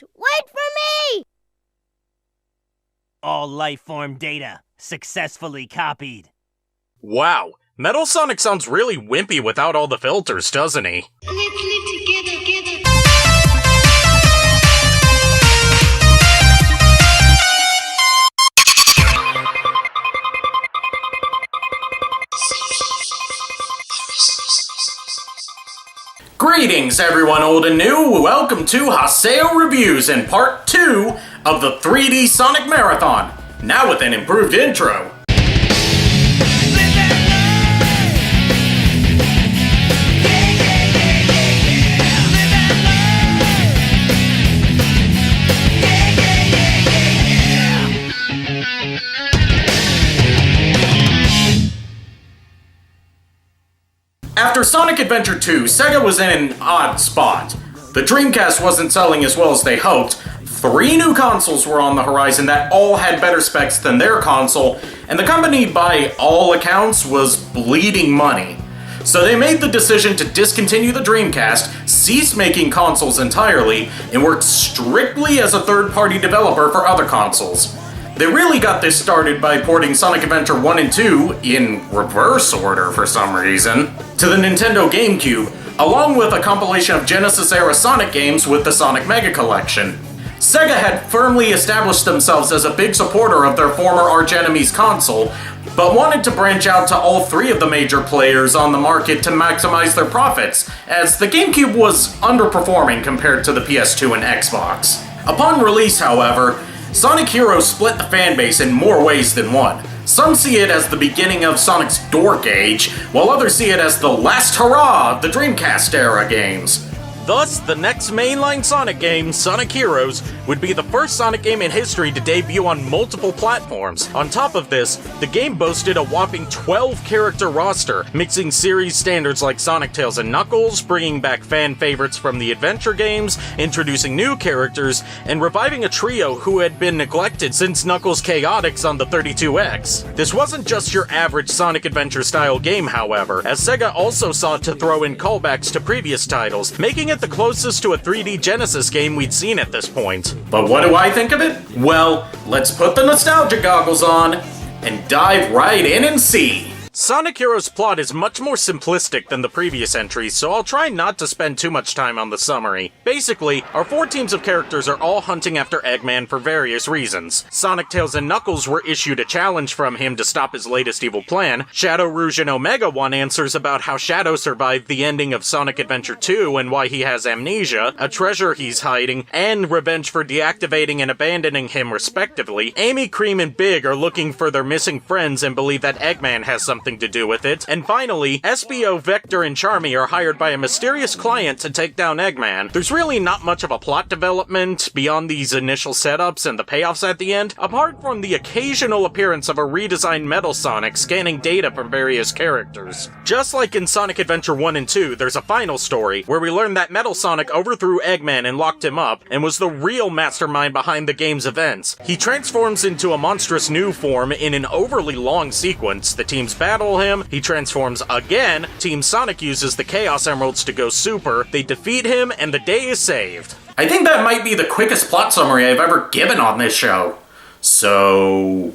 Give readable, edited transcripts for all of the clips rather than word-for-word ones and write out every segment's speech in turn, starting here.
Wait for me! All lifeform data successfully copied. Wow, Metal Sonic sounds really wimpy without all the filters, doesn't he? Let's live together. Greetings everyone old and new, welcome to Haseo Reviews in part 2 of the 3D Sonic Marathon, now with an improved intro. After Sonic Adventure 2, Sega was in an odd spot. The Dreamcast wasn't selling as well as they hoped, 3 new consoles were on the horizon that all had better specs than their console, and the company, by all accounts, was bleeding money. So they made the decision to discontinue the Dreamcast, cease making consoles entirely, and work strictly as a third-party developer for other consoles. They really got this started by porting Sonic Adventure 1 and 2, in reverse order for some reason, to the Nintendo GameCube, along with a compilation of Genesis-era Sonic games with the Sonic Mega Collection. Sega had firmly established themselves as a big supporter of their former arch-enemy's console, but wanted to branch out to all 3 of the major players on the market to maximize their profits, as the GameCube was underperforming compared to the PS2 and Xbox. Upon release, however, Sonic Heroes split the fanbase in more ways than one. Some see it as the beginning of Sonic's Dork age, while others see it as the last hurrah of the Dreamcast-era games. Thus, the next mainline Sonic game, Sonic Heroes, would be the first Sonic game in history to debut on multiple platforms. On top of this, the game boasted a whopping 12-character roster, mixing series standards like Sonic, Tails, and Knuckles, bringing back fan favorites from the adventure games, introducing new characters, and reviving a trio who had been neglected since Knuckles Chaotix on the 32X. This wasn't just your average Sonic Adventure-style game, however, as Sega also sought to throw in callbacks to previous titles, making it the closest to a 3D Genesis game we'd seen at this point. But what do I think of it? Well, let's put the nostalgia goggles on and dive right in and see. Sonic Heroes' plot is much more simplistic than the previous entries, so I'll try not to spend too much time on the summary. Basically, our 4 teams of characters are all hunting after Eggman for various reasons. Sonic, Tails, and Knuckles were issued a challenge from him to stop his latest evil plan. Shadow, Rouge, and Omega want answers about how Shadow survived the ending of Sonic Adventure 2 and why he has amnesia, a treasure he's hiding, and revenge for deactivating and abandoning him respectively. Amy, Cream, and Big are looking for their missing friends and believe that Eggman has something to do with it. And finally, SBO, Vector, and Charmy are hired by a mysterious client to take down Eggman. There's really not much of a plot development beyond these initial setups and the payoffs at the end, apart from the occasional appearance of a redesigned Metal Sonic scanning data from various characters. Just like in Sonic Adventure 1 and 2, there's a final story where we learn that Metal Sonic overthrew Eggman and locked him up, and was the real mastermind behind the game's events. He transforms into a monstrous new form in an overly long sequence. The teams battle him, he transforms again, Team Sonic uses the Chaos Emeralds to go super, they defeat him, and the day is saved. I think that might be the quickest plot summary I've ever given on this show. So,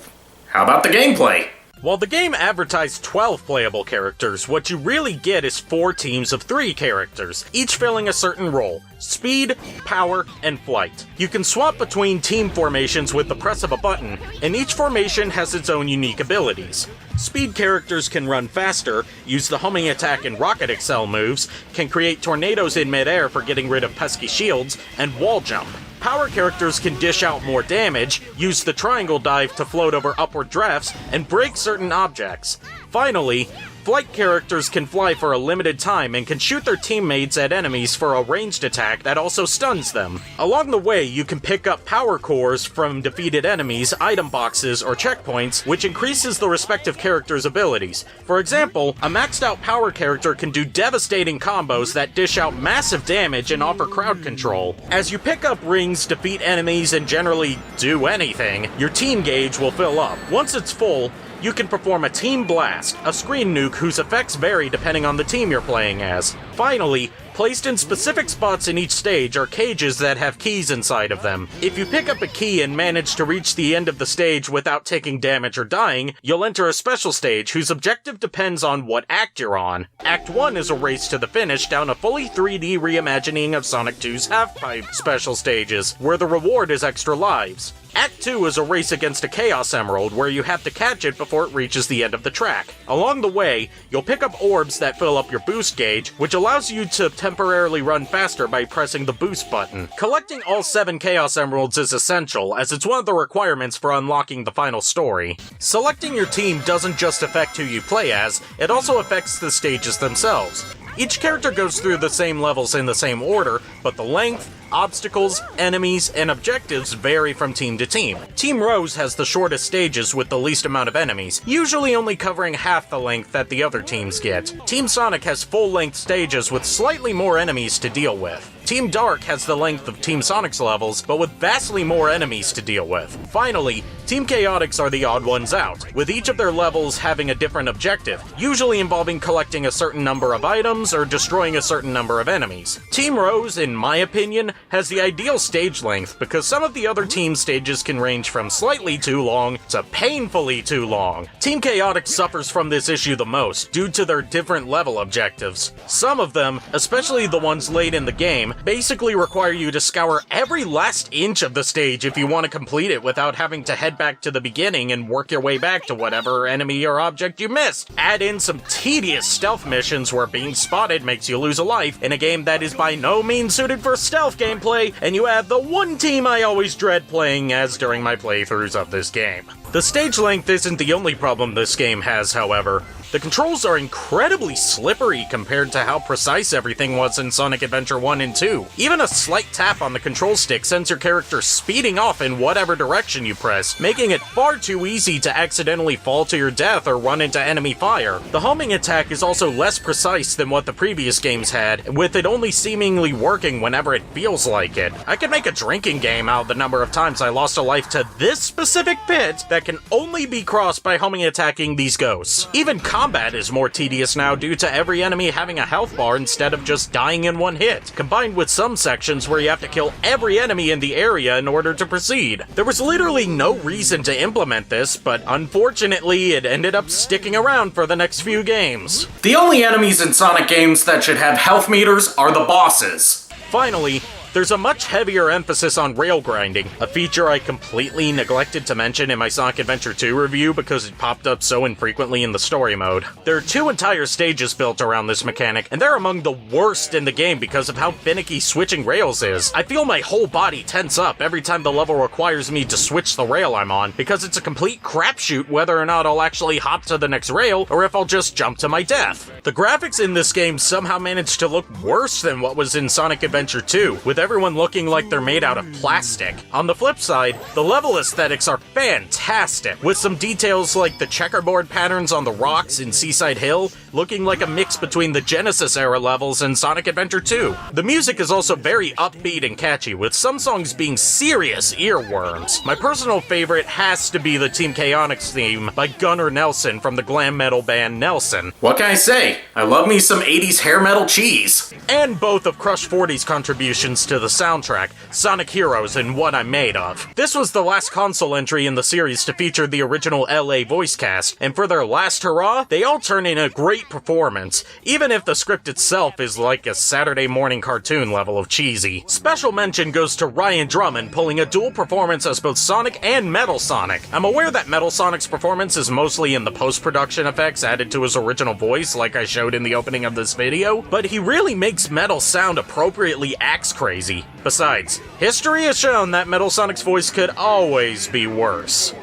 how about the gameplay? While the game advertised 12 playable characters, what you really get is 4 teams of 3 characters, each filling a certain role: speed, power, and flight. You can swap between team formations with the press of a button, and each formation has its own unique abilities. Speed characters can run faster, use the homing attack and rocket excel moves, can create tornadoes in midair for getting rid of pesky shields, and wall jump. Power characters can dish out more damage, use the triangle dive to float over upward drafts, and break certain objects. Finally, flight characters can fly for a limited time and can shoot their teammates at enemies for a ranged attack that also stuns them. Along the way, you can pick up power cores from defeated enemies, item boxes, or checkpoints, which increases the respective character's abilities. For example, a maxed out power character can do devastating combos that dish out massive damage and offer crowd control. As you pick up rings, defeat enemies, and generally do anything, your team gauge will fill up. Once it's full, you can perform a Team Blast, a screen nuke whose effects vary depending on the team you're playing as. Finally, Placed in specific spots in each stage are cages that have keys inside of them. If you pick up a key and manage to reach the end of the stage without taking damage or dying, you'll enter a special stage whose objective depends on what act you're on. Act 1 is a race to the finish down a fully 3D reimagining of Sonic 2's half-pipe special stages, where the reward is extra lives. Act 2 is a race against a Chaos Emerald where you have to catch it before it reaches the end of the track. Along the way, you'll pick up orbs that fill up your boost gauge, which allows you to temporarily run faster by pressing the boost button. Collecting all 7 Chaos Emeralds is essential, as it's one of the requirements for unlocking the final story. Selecting your team doesn't just affect who you play as, it also affects the stages themselves. Each character goes through the same levels in the same order, but the length, obstacles, enemies, and objectives vary from team to team. Team Rose has the shortest stages with the least amount of enemies, usually only covering half the length that the other teams get. Team Sonic has full-length stages with slightly more enemies to deal with. Team Dork has the length of Team Sonic's levels, but with vastly more enemies to deal with. Finally, Team Chaotix are the odd ones out, with each of their levels having a different objective, usually involving collecting a certain number of items or destroying a certain number of enemies. Team Rose, in my opinion, has the ideal stage length because some of the other team stages can range from slightly too long to painfully too long. Team Chaotix suffers from this issue the most due to their different level objectives. Some of them, especially the ones late in the game, basically require you to scour every last inch of the stage if you want to complete it without having to head back to the beginning and work your way back to whatever enemy or object you missed. Add in some tedious stealth missions where being spotted makes you lose a life in a game that is by no means suited for stealth gameplay, and you have the one team I always dread playing as during my playthroughs of this game. The stage length isn't the only problem this game has, however. The controls are incredibly slippery compared to how precise everything was in Sonic Adventure 1 and 2. Even a slight tap on the control stick sends your character speeding off in whatever direction you press, making it far too easy to accidentally fall to your death or run into enemy fire. The homing attack is also less precise than what the previous games had, with it only seemingly working whenever it feels like it. I could make a drinking game out of the number of times I lost a life to this specific pit that can only be crossed by homing attacking these ghosts. Even combat is more tedious now due to every enemy having a health bar instead of just dying in one hit, combined with some sections where you have to kill every enemy in the area in order to proceed. There was literally no reason to implement this, but unfortunately it ended up sticking around for the next few games. The only enemies in Sonic games that should have health meters are the bosses. Finally, there's a much heavier emphasis on rail grinding, a feature I completely neglected to mention in my Sonic Adventure 2 review because it popped up so infrequently in the story mode. There are 2 entire stages built around this mechanic, and they're among the worst in the game because of how finicky switching rails is. I feel my whole body tense up every time the level requires me to switch the rail I'm on, because it's a complete crapshoot whether or not I'll actually hop to the next rail or if I'll just jump to my death. The graphics in this game somehow managed to look worse than what was in Sonic Adventure 2, with everyone looking like they're made out of plastic. On the flip side, the level aesthetics are fantastic, with some details like the checkerboard patterns on the rocks in Seaside Hill looking like a mix between the Genesis era levels and Sonic Adventure 2. The music is also very upbeat and catchy, with some songs being serious earworms. My personal favorite has to be the Team Chaotix theme by Gunnar Nelson from the glam metal band Nelson. What can I say? I love me some 80s hair metal cheese. And both of Crush 40's contributions to the soundtrack, Sonic Heroes and What I'm Made Of. This was the last console entry in the series to feature the original LA voice cast, and for their last hurrah, they all turn in a great performance, even if the script itself is like a Saturday morning cartoon level of cheesy. Special mention goes to Ryan Drummond pulling a dual performance as both Sonic and Metal Sonic. I'm aware that Metal Sonic's performance is mostly in the post-production effects added to his original voice like I showed in the opening of this video, but he really makes Metal sound appropriately axe crazy. Besides, history has shown that Metal Sonic's voice could always be worse.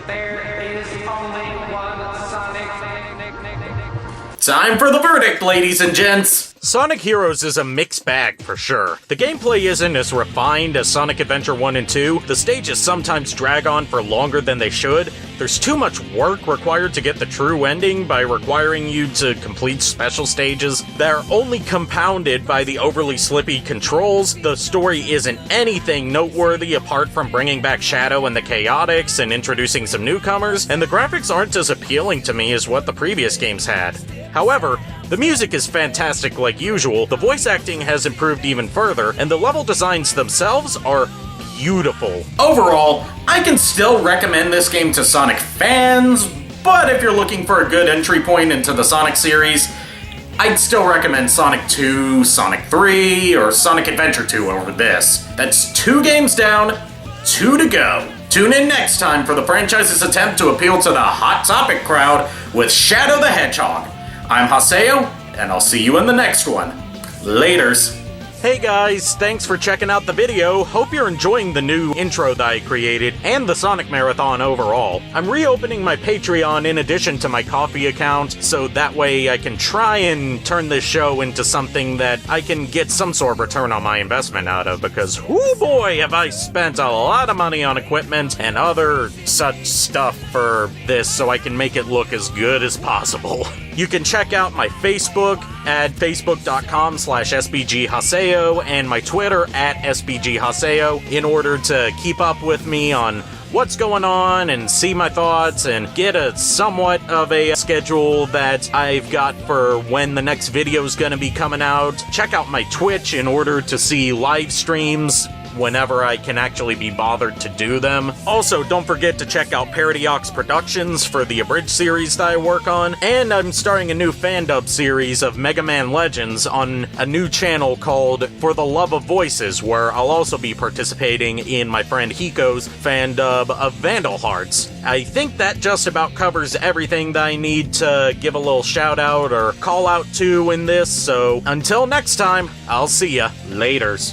There is only one Sonic. Time for the verdict, ladies and gents! Sonic Heroes is a mixed bag for sure. The gameplay isn't as refined as Sonic Adventure 1 and 2, the stages sometimes drag on for longer than they should, there's too much work required to get the true ending by requiring you to complete special stages that are only compounded by the overly slippy controls, the story isn't anything noteworthy apart from bringing back Shadow and the Chaotix and introducing some newcomers, and the graphics aren't as appealing to me as what the previous games had. However, the music is fantastic like usual, the voice acting has improved even further, and the level designs themselves are beautiful. Overall, I can still recommend this game to Sonic fans, but if you're looking for a good entry point into the Sonic series, I'd still recommend Sonic 2, Sonic 3, or Sonic Adventure 2 over this. That's 2 games down, 2 to go. Tune in next time for the franchise's attempt to appeal to the Hot Topic crowd with Shadow the Hedgehog. I'm Haseo, and I'll see you in the next one. Laters. Hey guys, thanks for checking out the video. Hope you're enjoying the new intro that I created and the Sonic Marathon overall. I'm reopening my Patreon in addition to my Ko-fi account, so that way I can try and turn this show into something that I can get some sort of return on my investment out of, because whoo boy have I spent a lot of money on equipment and other such stuff for this so I can make it look as good as possible. You can check out my Facebook at facebook.com/SBG Haseo and my Twitter at SBG Haseo in order to keep up with me on what's going on and see my thoughts and get a somewhat of a schedule that I've got for when the next video is going to be coming out. Check out my Twitch in order to see live streams whenever I can actually be bothered to do them. Also, don't forget to check out Paradiox Productions for the Abridged series that I work on, and I'm starting a new fan-dub series of Mega Man Legends on a new channel called For the Love of Voices, where I'll also be participating in my friend Hiko's fan-dub of Vandal Hearts. I think that just about covers everything that I need to give a little shout-out or call-out to in this, so until next time, I'll see ya. Laters.